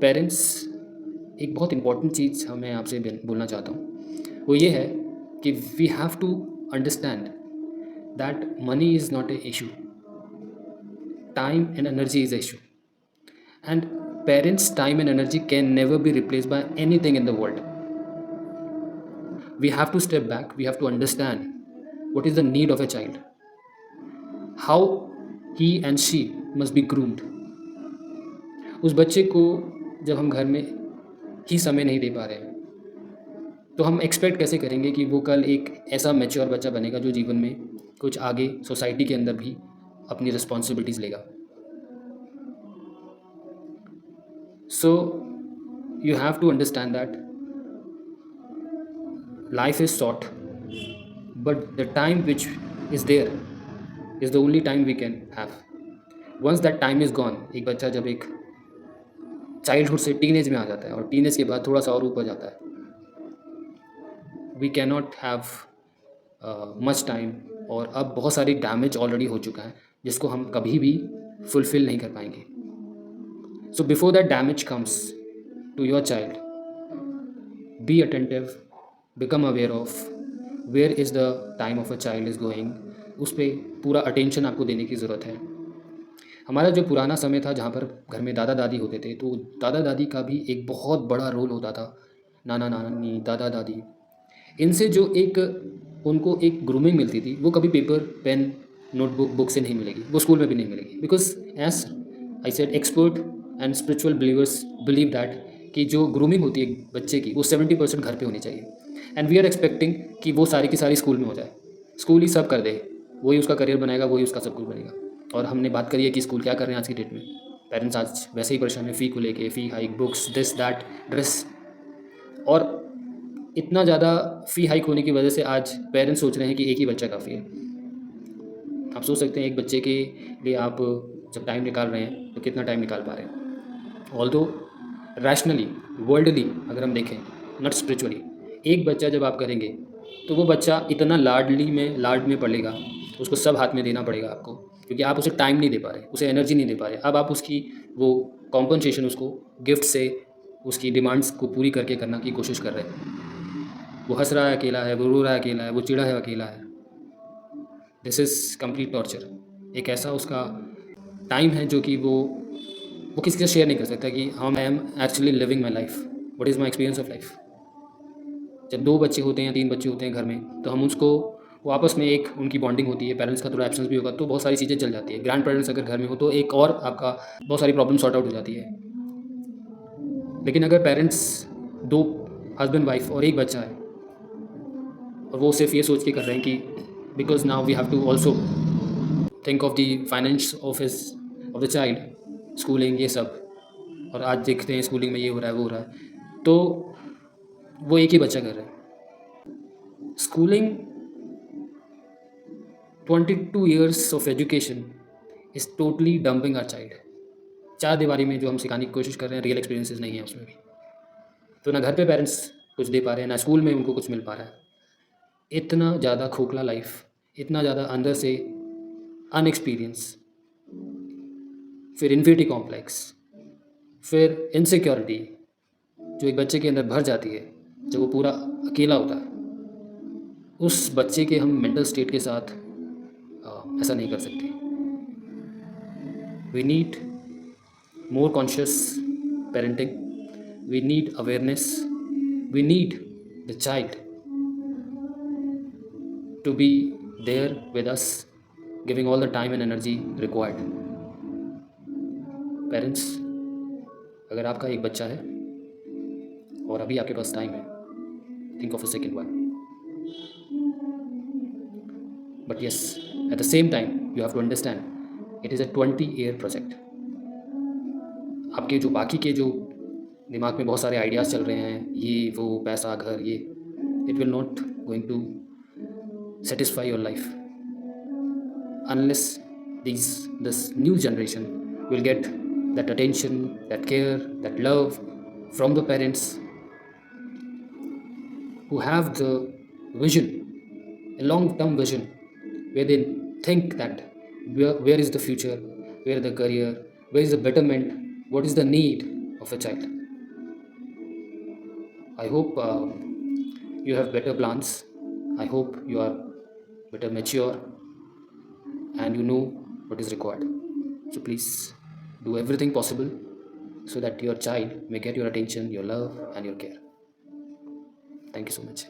Parents एक बहुत important चीज़ मैं आपसे बोलना चाहता हूँ, वो ये है कि we have to understand that money is not a issue, time and energy is a issue, and parents time and energy can never be replace by anything in the world. We have to step back, we have to understand what is the need of a child, how he and she must be groomed. उस बच्चे को जब हम घर में ही समय नहीं दे पा रहे हैं तो हम एक्सपेक्ट कैसे करेंगे कि वो कल एक ऐसा मैच्योर बच्चा बनेगा जो जीवन में कुछ आगे सोसाइटी के अंदर भी अपनी रिस्पॉन्सिबिलिटीज़ लेगा. So you have to understand that life is short, but the time which is there is the only time we can have. Once that time is gone, एक बच्चा जब एक चाइल्डहुड से टीनेज में आ जाता है और टीनेज के बाद थोड़ा सा और ऊपर जाता है, we can not have much time, और अब बहुत सारी डैमेज ऑलरेडी हो चुका है जिसको हम कभी भी फुलफिल नहीं कर पाएंगे. So before that damage comes to your child, be attentive, become aware of where is the time of a child is going. उस पर पूरा अटेंशन आपको देने की ज़रूरत है. हमारा जो पुराना समय था जहाँ पर घर में दादा दादी होते थे, तो दादा दादी का भी एक बहुत बड़ा रोल होता था. नाना नानी, दादा दादी, इनसे जो एक उनको एक ग्रूमिंग मिलती थी वो कभी पेपर पेन नोटबुक बुक से नहीं मिलेगी, वो स्कूल में भी नहीं मिलेगी. Because as I said, expert and spiritual believers believe that कि जो ग्रूमिंग होती है बच्चे की वो 70% घर पे होनी चाहिए. एंड वी आर एक्सपेक्टिंग कि वो सारी की सारी स्कूल में हो जाए, स्कूल ही सब कर दे, वही उसका करियर बनाएगा, वही उसका सब कुछ बनेगा. और हमने बात करी है कि स्कूल क्या कर रहे हैं आज की डेट में. पेरेंट्स आज वैसे ही परेशान है फ़ी को लेके, fee hike, books, this that, dress. और इतना ज़्यादा फ़ी हाइक होने की वजह से आज पेरेंट्स सोच रहे हैं कि एक ही बच्चा काफ़ी है. आप सोच सकते हैं एक बच्चे के लिए आप जब टाइम निकाल रहे हैं तो कितना टाइम निकाल पा रहे हैं. ऑल्दो रैशनली, वर्ल्डली अगर हम देखें, नॉट स्पिरिचुअली, एक बच्चा जब आप करेंगे तो वो बच्चा इतना लाड में पड़ेगा, उसको सब हाथ में देना पड़ेगा आपको, क्योंकि आप उसे टाइम नहीं दे पा रहे, उसे एनर्जी नहीं दे पा रहे. अब आप उसकी वो कॉम्पनसेशन उसको गिफ्ट से उसकी डिमांड्स को पूरी करके करना की कोशिश कर रहे हैं. वो हंस रहा है अकेला है, वो रो रहा है अकेला है, वो चिड़ा है अकेला है. This is complete torture. एक ऐसा उसका टाइम है जो कि वो किसी से शेयर नहीं कर सकता कि how I am actually living my life, what is my experience of life. जब 2 बच्चे होते हैं या 3 बच्चे होते हैं घर में, तो हम उसको वो आपस में एक उनकी बॉन्डिंग होती है. पेरेंट्स का थोड़ा एब्सेंस भी होगा तो बहुत सारी चीज़ें चल जाती है. ग्रैंड पेरेंट्स अगर घर में हो तो एक और आपका बहुत सारी प्रॉब्लम सॉर्ट आउट हो जाती है. लेकिन अगर पेरेंट्स 2 हस्बैंड वाइफ और एक बच्चा है और वो सिर्फ ये सोच के कर रहे हैं कि because now we have to also think of the finance of the child, schooling, ये सब, और आज देखते हैं स्कूलिंग में ये हो रहा है वो हो रहा है, तो वो एक ही बच्चा कर रहा है. Schooling, 22 years of education is totally dumping our child. 4 दीवारी में जो हम सिखाने की कोशिश कर रहे हैं, रियल एक्सपीरियंसेस नहीं है उसमें भी. तो ना घर पे पेरेंट्स कुछ दे पा रहे हैं, ना स्कूल में उनको कुछ मिल पा रहा है. इतना ज़्यादा खोखला लाइफ, इतना ज़्यादा अंदर से अनएक्सपीरियंस, फिर इन्फिनिटी कॉम्प्लेक्स, फिर इनसिक्योरिटी जो एक बच्चे के अंदर भर जाती है जब वो पूरा अकेला होता है. उस बच्चे के हम मेंटल स्टेट के साथ ऐसा नहीं कर सकते. We need more conscious parenting, we need awareness, we need the child to be there with us, giving all the time and energy required. Parents, अगर आपका एक बच्चा है और अभी आपके पास टाइम है, think of a second one. But yes, at the same time, you have to understand it is a 20-year project. आपके जो बाकी के जो दिमाग में बहुत सारे आइडियाज़ चल रहे हैं, ये वो पैसा घर ये, it will not going to satisfy your life unless this new generation will get that attention, that care, that love from the parents who have the vision, a long-term vision, where they think that where is the future, where is the career, where is the betterment, what is the need of a child. I hope you have better plans. I hope you are better mature and you know what is required. So please do everything possible so that your child may get your attention, your love, and your care. Thank you so much.